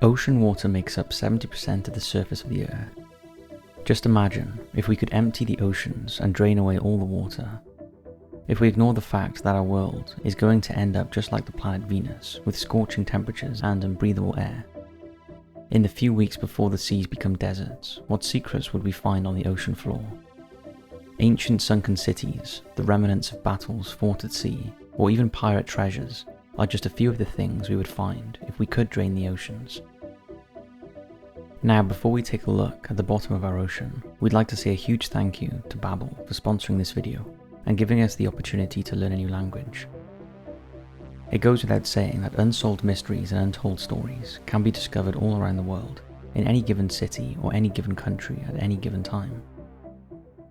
Ocean water makes up 70% of the surface of the Earth. Just imagine if we could empty the oceans and drain away all the water. If we ignore the fact that our world is going to end up just like the planet Venus, with scorching temperatures and unbreathable air. In the few weeks before the seas become deserts, what secrets would we find on the ocean floor? Ancient sunken cities, the remnants of battles fought at sea, or even pirate treasures are just a few of the things we would find if we could drain the oceans. Now, before we take a look at the bottom of our ocean, we'd like to say a huge thank you to Babbel for sponsoring this video and giving us the opportunity to learn a new language. It goes without saying that unsolved mysteries and untold stories can be discovered all around the world, in any given city or any given country at any given time.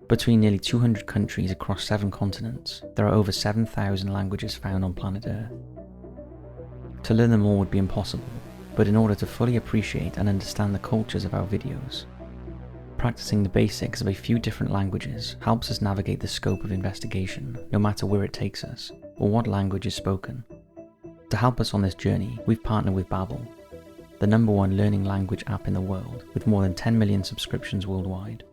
Between nearly 200 countries across 7 continents, there are over 7,000 languages found on planet Earth. To learn them all would be impossible, but in order to fully appreciate and understand the cultures of our videos, practicing the basics of a few different languages helps us navigate the scope of investigation, no matter where it takes us, or what language is spoken. To help us on this journey, we've partnered with Babbel, the #1 learning language app in the world, with more than 10 million subscriptions worldwide.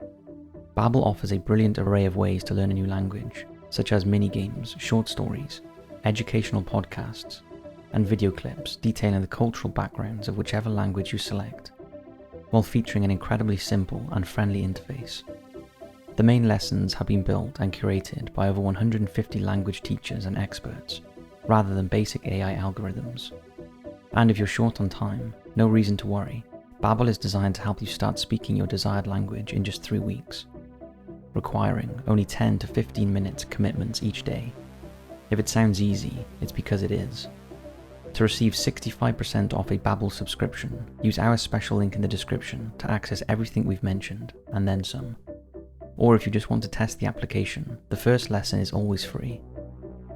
Babbel offers a brilliant array of ways to learn a new language, such as mini-games, short stories, educational podcasts, and video clips detailing the cultural backgrounds of whichever language you select, while featuring an incredibly simple and friendly interface. The main lessons have been built and curated by over 150 language teachers and experts, rather than basic AI algorithms. And if you're short on time, no reason to worry. Babbel is designed to help you start speaking your desired language in just 3 weeks, requiring only 10 to 15 minutes commitments each day. If it sounds easy, it's because it is. To receive 65% off a Babbel subscription, use our special link in the description to access everything we've mentioned, and then some. Or if you just want to test the application, the first lesson is always free.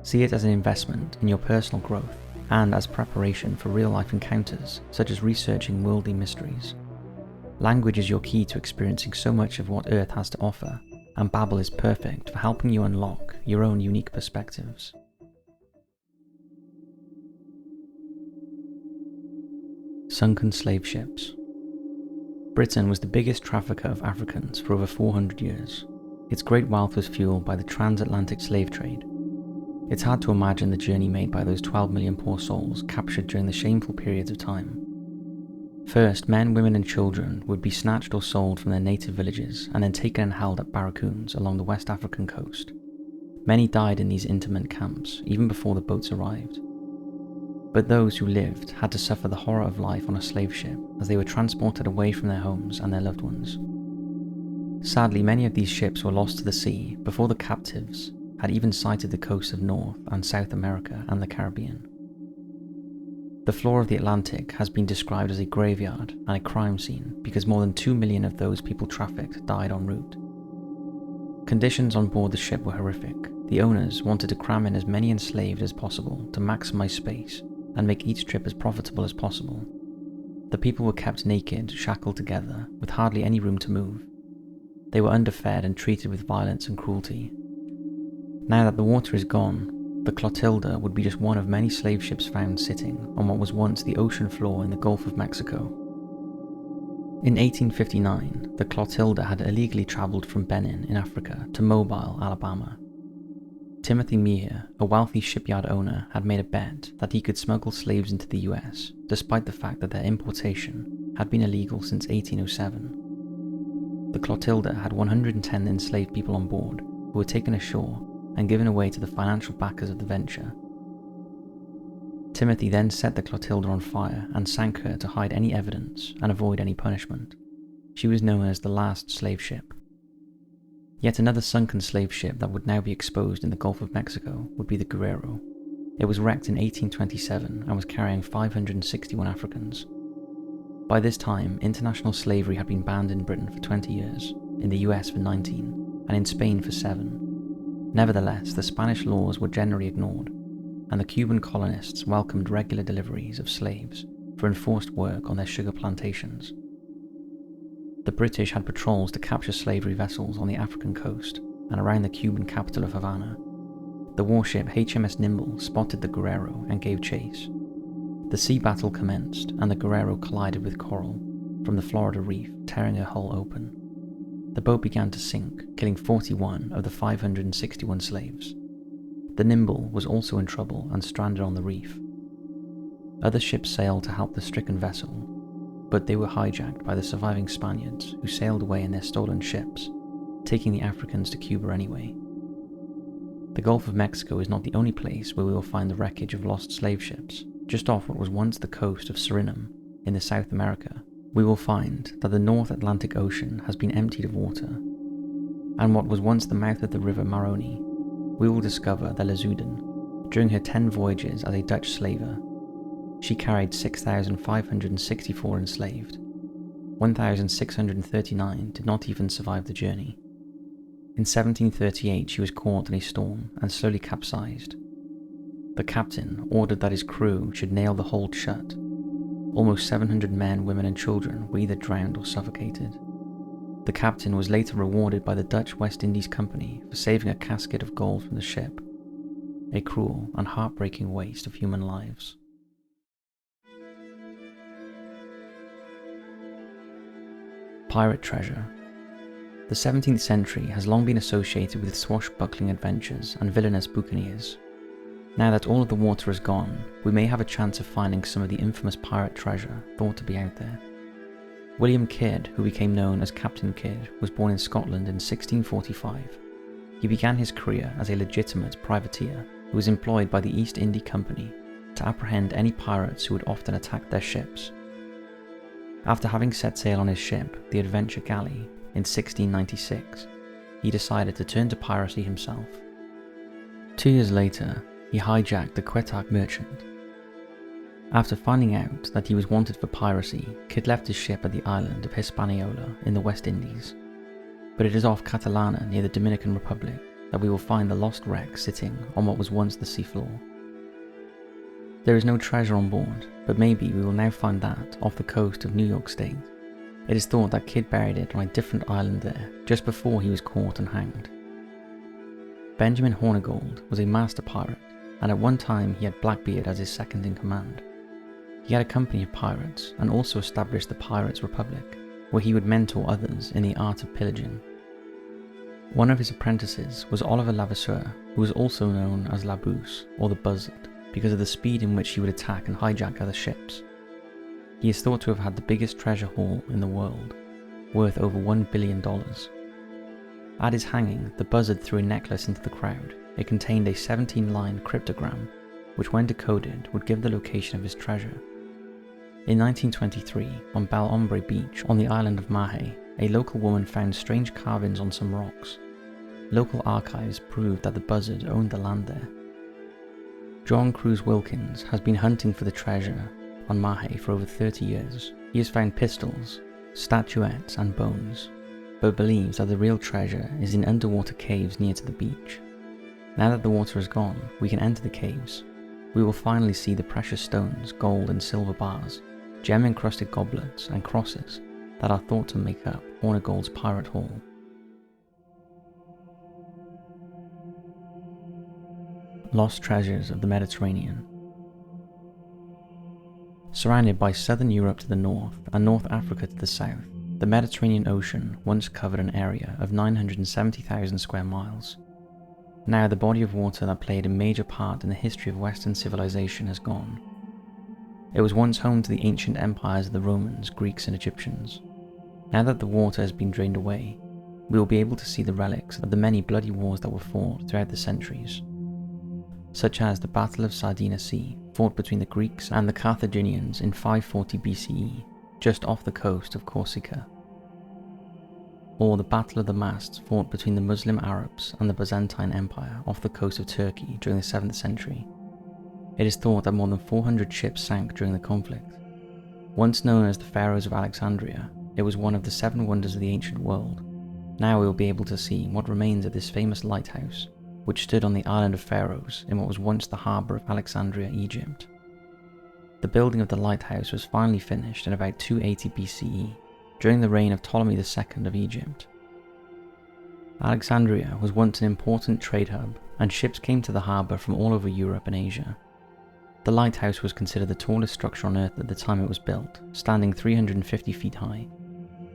See it as an investment in your personal growth, and as preparation for real-life encounters, such as researching worldly mysteries. Language is your key to experiencing so much of what Earth has to offer, and Babbel is perfect for helping you unlock your own unique perspectives. Sunken slave ships. Britain was the biggest trafficker of Africans for over 400 years. Its great wealth was fueled by the transatlantic slave trade. It's hard to imagine the journey made by those 12 million poor souls captured during the shameful periods of time. First, men, women and children would be snatched or sold from their native villages and then taken and held at barracoons along the West African coast. Many died in these interment camps even before the boats arrived. But those who lived had to suffer the horror of life on a slave ship as they were transported away from their homes and their loved ones. Sadly, many of these ships were lost to the sea before the captives had even sighted the coasts of North and South America and the Caribbean. The floor of the Atlantic has been described as a graveyard and a crime scene because more than 2 million of those people trafficked died en route. Conditions on board the ship were horrific. The owners wanted to cram in as many enslaved as possible to maximize space and make each trip as profitable as possible. The people were kept naked, shackled together, with hardly any room to move. They were underfed and treated with violence and cruelty. Now that the water is gone, the Clotilda would be just one of many slave ships found sitting on what was once the ocean floor in the Gulf of Mexico. In 1859, the Clotilda had illegally travelled from Benin in Africa to Mobile, Alabama. Timothy Meeher, a wealthy shipyard owner, had made a bet that he could smuggle slaves into the US, despite the fact that their importation had been illegal since 1807. The Clotilda had 110 enslaved people on board who were taken ashore and given away to the financial backers of the venture. Timothy then set the Clotilda on fire and sank her to hide any evidence and avoid any punishment. She was known as the last slave ship. Yet another sunken slave ship that would now be exposed in the Gulf of Mexico would be the Guerrero. It was wrecked in 1827 and was carrying 561 Africans. By this time, international slavery had been banned in Britain for 20 years, in the US for 19, and in Spain for 7. Nevertheless, the Spanish laws were generally ignored, and the Cuban colonists welcomed regular deliveries of slaves for enforced work on their sugar plantations. The British had patrols to capture slavery vessels on the African coast and around the Cuban capital of Havana. The warship HMS Nimble spotted the Guerrero and gave chase. The sea battle commenced, and the Guerrero collided with Coral from the Florida Reef, tearing her hull open. The boat began to sink, killing 41 of the 561 slaves. The Nimble was also in trouble and stranded on the reef. Other ships sailed to help the stricken vessel, but they were hijacked by the surviving Spaniards, who sailed away in their stolen ships, taking the Africans to Cuba anyway. The Gulf of Mexico is not the only place where we will find the wreckage of lost slave ships. Just off what was once the coast of Suriname, in the South America, we will find that the North Atlantic Ocean has been emptied of water, and what was once the mouth of the river Maroni, we will discover that Lezuiden, during her 10 voyages as a Dutch slaver, she carried 6,564 enslaved. 1,639 did not even survive the journey. In 1738 she was caught in a storm and slowly capsized. The captain ordered that his crew should nail the hold shut. Almost 700 men, women and children were either drowned or suffocated. The captain was later rewarded by the Dutch West Indies Company for saving a casket of gold from the ship. A cruel and heartbreaking waste of human lives. Pirate treasure. The 17th century has long been associated with swashbuckling adventures and villainous buccaneers. Now that all of the water is gone, we may have a chance of finding some of the infamous pirate treasure thought to be out there. William Kidd, who became known as Captain Kidd, was born in Scotland in 1645. He began his career as a legitimate privateer who was employed by the East India Company to apprehend any pirates who would often attack their ships. After having set sail on his ship, the Adventure Galley, in 1696, he decided to turn to piracy himself. 2 years later, he hijacked the Quebec merchant. After finding out that he was wanted for piracy, Kidd left his ship at the island of Hispaniola in the West Indies. But it is off Catalana near the Dominican Republic that we will find the lost wreck sitting on what was once the seafloor. There is no treasure on board, but maybe we will now find that off the coast of New York State. It is thought that Kidd buried it on a different island there, just before he was caught and hanged. Benjamin Hornigold was a master pirate, and at one time he had Blackbeard as his second in command. He had a company of pirates, and also established the Pirates' Republic, where he would mentor others in the art of pillaging. One of his apprentices was Oliver Levasseur, who was also known as La Bouse, or the Buzzard, because of the speed in which he would attack and hijack other ships. He is thought to have had the biggest treasure haul in the world, worth over $1 billion. At his hanging, the Buzzard threw a necklace into the crowd. It contained a 17-line cryptogram, which when decoded would give the location of his treasure. In 1923, on Bel Ombre Beach on the island of Mahe, a local woman found strange carvings on some rocks. Local archives proved that the Buzzard owned the land there. John Cruz Wilkins has been hunting for the treasure on Mahe for over 30 years. He has found pistols, statuettes and bones, but believes that the real treasure is in underwater caves near to the beach. Now that the water is gone, we can enter the caves. We will finally see the precious stones, gold and silver bars, gem-encrusted goblets and crosses that are thought to make up Hornigold's pirate haul. Lost treasures of the Mediterranean. Surrounded by southern Europe to the north and North Africa to the south, the Mediterranean Ocean once covered an area of 970,000 square miles. Now the body of water that played a major part in the history of Western civilization has gone. It was once home to the ancient empires of the Romans, Greeks and Egyptians. Now that the water has been drained away, we will be able to see the relics of the many bloody wars that were fought throughout the centuries, such as the Battle of Sardina Sea, fought between the Greeks and the Carthaginians in 540 BCE, just off the coast of Corsica, or the Battle of the Masts fought between the Muslim Arabs and the Byzantine Empire off the coast of Turkey during the 7th century. It is thought that more than 400 ships sank during the conflict. Once known as the Pharaohs of Alexandria, it was one of the 7 wonders of the ancient world. Now we will be able to see what remains of this famous lighthouse, which stood on the island of Pharos in what was once the harbour of Alexandria, Egypt. The building of the lighthouse was finally finished in about 280 BCE, during the reign of Ptolemy II of Egypt. Alexandria was once an important trade hub, and ships came to the harbour from all over Europe and Asia. The lighthouse was considered the tallest structure on Earth at the time it was built, standing 350 feet high.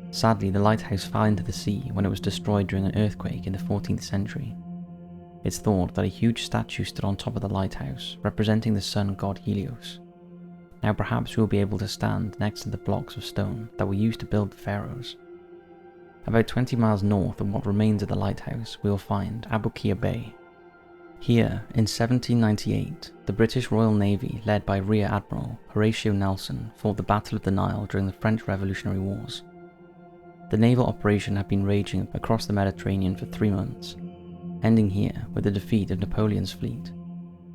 Sadly, the lighthouse fell into the sea when it was destroyed during an earthquake in the 14th century. It's thought that a huge statue stood on top of the lighthouse, representing the sun god Helios. Now perhaps we will be able to stand next to the blocks of stone that were used to build the pharaohs. About 20 miles north of what remains of the lighthouse, we will find Aboukir Bay. Here, in 1798, the British Royal Navy, led by Rear Admiral Horatio Nelson, fought the Battle of the Nile during the French Revolutionary Wars. The naval operation had been raging across the Mediterranean for 3 months, ending here with the defeat of Napoleon's fleet.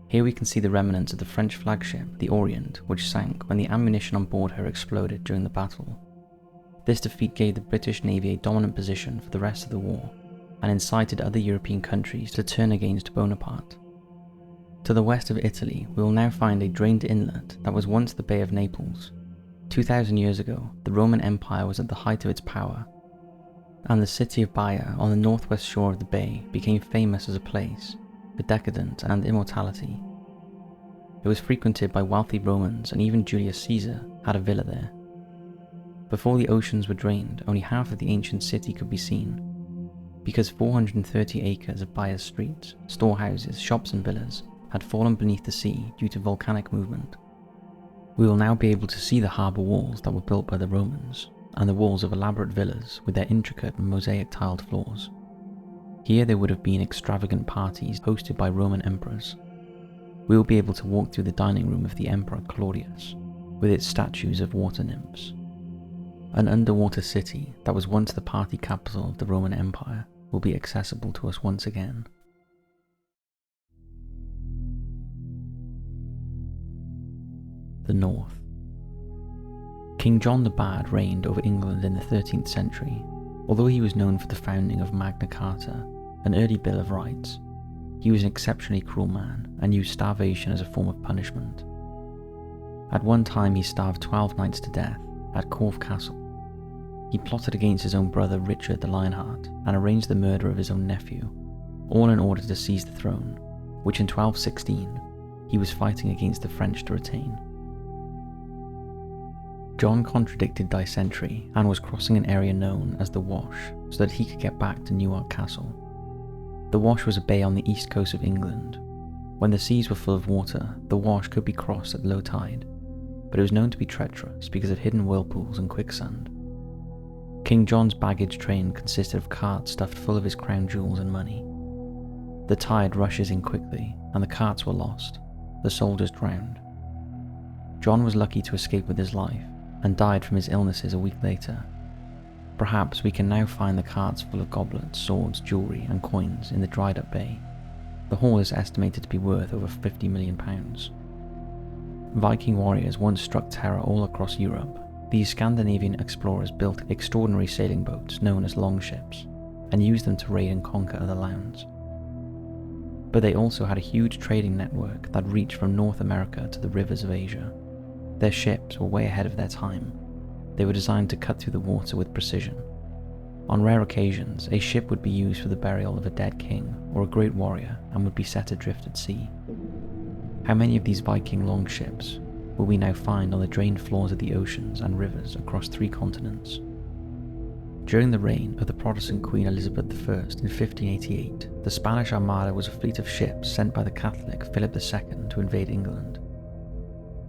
Here we can see the remnants of the French flagship, the Orient, which sank when the ammunition on board her exploded during the battle. This defeat gave the British Navy a dominant position for the rest of the war, and incited other European countries to turn against Bonaparte. To the west of Italy, we will now find a drained inlet that was once the Bay of Naples. 2,000 years ago, the Roman Empire was at the height of its power, and the city of Baia on the northwest shore of the bay became famous as a place for decadence and immortality. It was frequented by wealthy Romans, and even Julius Caesar had a villa there. Before the oceans were drained, only half of the ancient city could be seen, because 430 acres of Baia's streets, storehouses, shops and villas had fallen beneath the sea due to volcanic movement. We will now be able to see the harbour walls that were built by the Romans, and the walls of elaborate villas with their intricate mosaic tiled floors. Here there would have been extravagant parties hosted by Roman emperors. We will be able to walk through the dining room of the Emperor Claudius, with its statues of water nymphs. An underwater city that was once the party capital of the Roman Empire will be accessible to us once again. The North. King John the Bad reigned over England in the 13th century. Although he was known for the founding of Magna Carta, an early Bill of Rights, he was an exceptionally cruel man and used starvation as a form of punishment. At one time he starved 12 knights to death at Corfe Castle. He plotted against his own brother Richard the Lionheart and arranged the murder of his own nephew, all in order to seize the throne, which in 1216 he was fighting against the French to retain. John contradicted dysentery and was crossing an area known as the Wash so that he could get back to Newark Castle. The Wash was a bay on the east coast of England. When the seas were full of water, the Wash could be crossed at low tide, but it was known to be treacherous because of hidden whirlpools and quicksand. King John's baggage train consisted of carts stuffed full of his crown jewels and money. The tide rushes in quickly, and the carts were lost. The soldiers drowned. John was lucky to escape with his life, and died from his illnesses a week later. Perhaps we can now find the carts full of goblets, swords, jewellery and coins in the dried up bay. The haul is estimated to be worth over £50 million. Viking warriors once struck terror all across Europe. These Scandinavian explorers built extraordinary sailing boats known as longships, and used them to raid and conquer other lands. But they also had a huge trading network that reached from North America to the rivers of Asia. Their ships were way ahead of their time. They were designed to cut through the water with precision. On rare occasions, a ship would be used for the burial of a dead king or a great warrior and would be set adrift at sea. How many of these Viking longships will we now find on the drained floors of the oceans and rivers across 3 continents? During the reign of the Protestant Queen Elizabeth I in 1588, the Spanish Armada was a fleet of ships sent by the Catholic Philip II to invade England.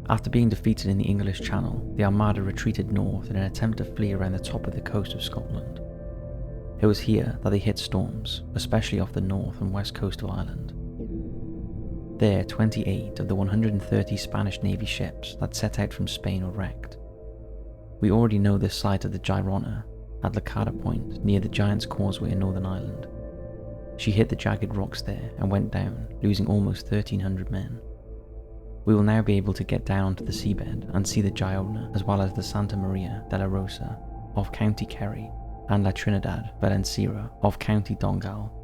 After being defeated in the English Channel, the Armada retreated north in an attempt to flee around the top of the coast of Scotland. It was here that they hit storms, especially off the north and west coast of Ireland. There, 28 of the 130 Spanish Navy ships that set out from Spain were wrecked. We already know the site of the Girona at Lacada Point near the Giant's Causeway in Northern Ireland. She hit the jagged rocks there and went down, losing almost 1,300 men. We will now be able to get down to the seabed and see the Girona as well as the Santa Maria de la Rosa off County Kerry and La Trinidad Valenciera off County Donegal.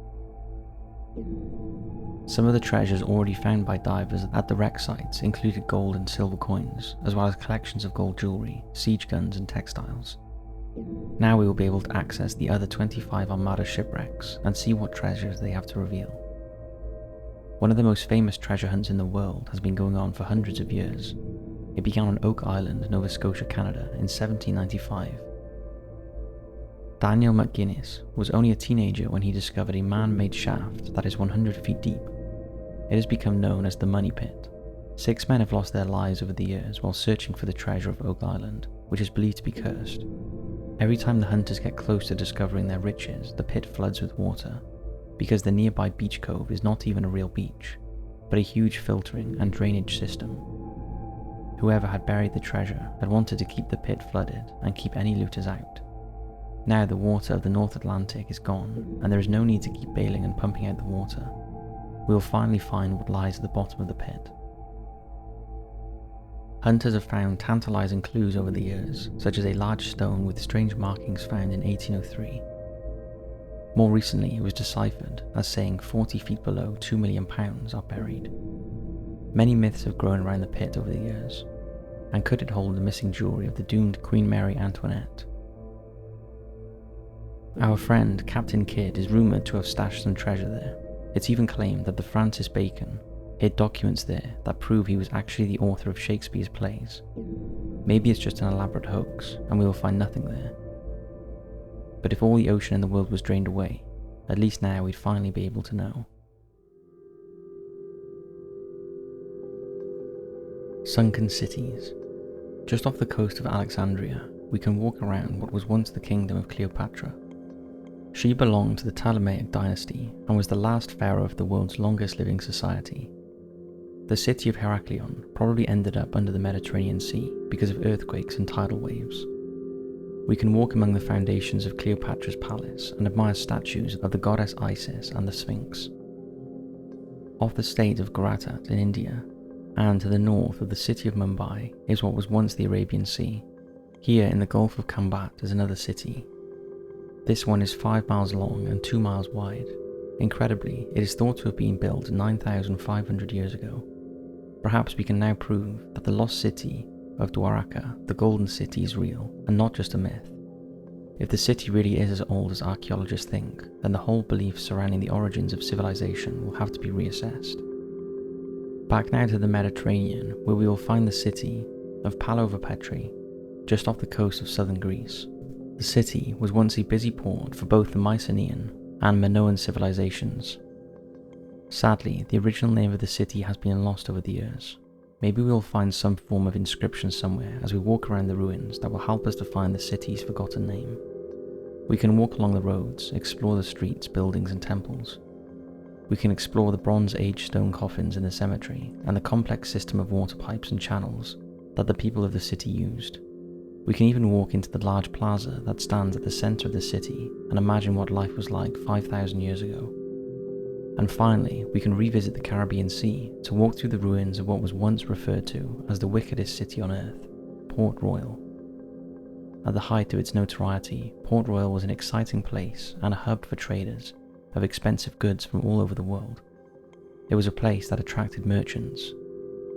Some of the treasures already found by divers at the wreck sites included gold and silver coins, as well as collections of gold jewellery, siege guns and textiles. Now we will be able to access the other 25 Armada shipwrecks and see what treasures they have to reveal. One of the most famous treasure hunts in the world has been going on for hundreds of years. It began on Oak Island, Nova Scotia, Canada in 1795. Daniel McGuinness was only a teenager when he discovered a man-made shaft that is 100 feet deep. It has become known as the Money Pit. 6 men have lost their lives over the years while searching for the treasure of Oak Island, which is believed to be cursed. Every time the hunters get close to discovering their riches, the pit floods with water, because the nearby beach cove is not even a real beach, but a huge filtering and drainage system. Whoever had buried the treasure had wanted to keep the pit flooded and keep any looters out. Now the water of the North Atlantic is gone, and there is no need to keep bailing and pumping out the water. We will finally find what lies at the bottom of the pit. Hunters have found tantalizing clues over the years, such as a large stone with strange markings found in 1803. More recently, it was deciphered as saying 40 feet below 2 million pounds are buried. Many myths have grown around the pit over the years, and could it hold the missing jewellery of the doomed Queen Mary Antoinette? Our friend Captain Kidd is rumoured to have stashed some treasure there. It's even claimed that the Francis Bacon hid documents there that prove he was actually the author of Shakespeare's plays. Maybe it's just an elaborate hoax, and we will find nothing there. But if all the ocean in the world was drained away, at least now we'd finally be able to know. Sunken Cities. Just off the coast of Alexandria, we can walk around what was once the kingdom of Cleopatra. She belonged to the Ptolemaic dynasty and was the last pharaoh of the world's longest living society. The city of Heraklion probably ended up under the Mediterranean Sea because of earthquakes and tidal waves. We can walk among the foundations of Cleopatra's palace and admire statues of the goddess Isis and the Sphinx. Off the state of Guratat in India, and to the north of the city of Mumbai, is what was once the Arabian Sea. Here in the Gulf of Kambat is another city. This one is 5 miles long and 2 miles wide. Incredibly, it is thought to have been built 9,500 years ago. Perhaps we can now prove that the lost city of Dwaraka, the Golden City, is real and not just a myth. If the city really is as old as archaeologists think, then the whole belief surrounding the origins of civilization will have to be reassessed. Back now to the Mediterranean, where we will find the city of Palovo-Petri, just off the coast of southern Greece. The city was once a busy port for both the Mycenaean and Minoan civilizations. Sadly, the original name of the city has been lost over the years. Maybe we will find some form of inscription somewhere as we walk around the ruins that will help us to find the city's forgotten name. We can walk along the roads, explore the streets, buildings and temples. We can explore the Bronze Age stone coffins in the cemetery and the complex system of water pipes and channels that the people of the city used. We can even walk into the large plaza that stands at the center of the city and imagine what life was like 5,000 years ago. And finally, we can revisit the Caribbean Sea to walk through the ruins of what was once referred to as the wickedest city on earth, Port Royal. At the height of its notoriety, Port Royal was an exciting place and a hub for traders of expensive goods from all over the world. It was a place that attracted merchants,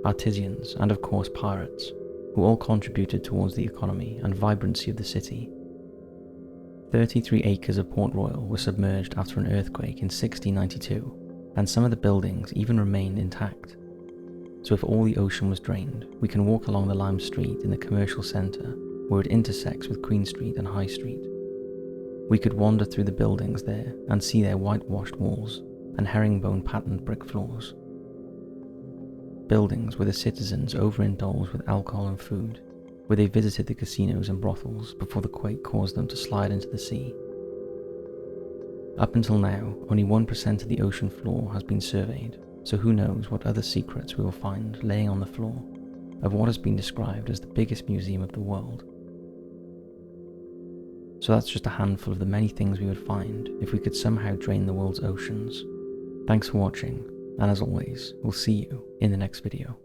artisans, and of course pirates, who all contributed towards the economy and vibrancy of the city. 33 acres of Port Royal were submerged after an earthquake in 1692, and some of the buildings even remained intact. So if all the ocean was drained, we can walk along the Lime Street in the commercial centre where it intersects with Queen Street and High Street. We could wander through the buildings there and see their whitewashed walls and herringbone patterned brick floors. Buildings where the citizens overindulged with alcohol and food, where they visited the casinos and brothels before the quake caused them to slide into the sea. Up until now, only 1% of the ocean floor has been surveyed, so who knows what other secrets we will find laying on the floor of what has been described as the biggest museum of the world. So that's just a handful of the many things we would find if we could somehow drain the world's oceans. Thanks for watching, and as always, we'll see you in the next video.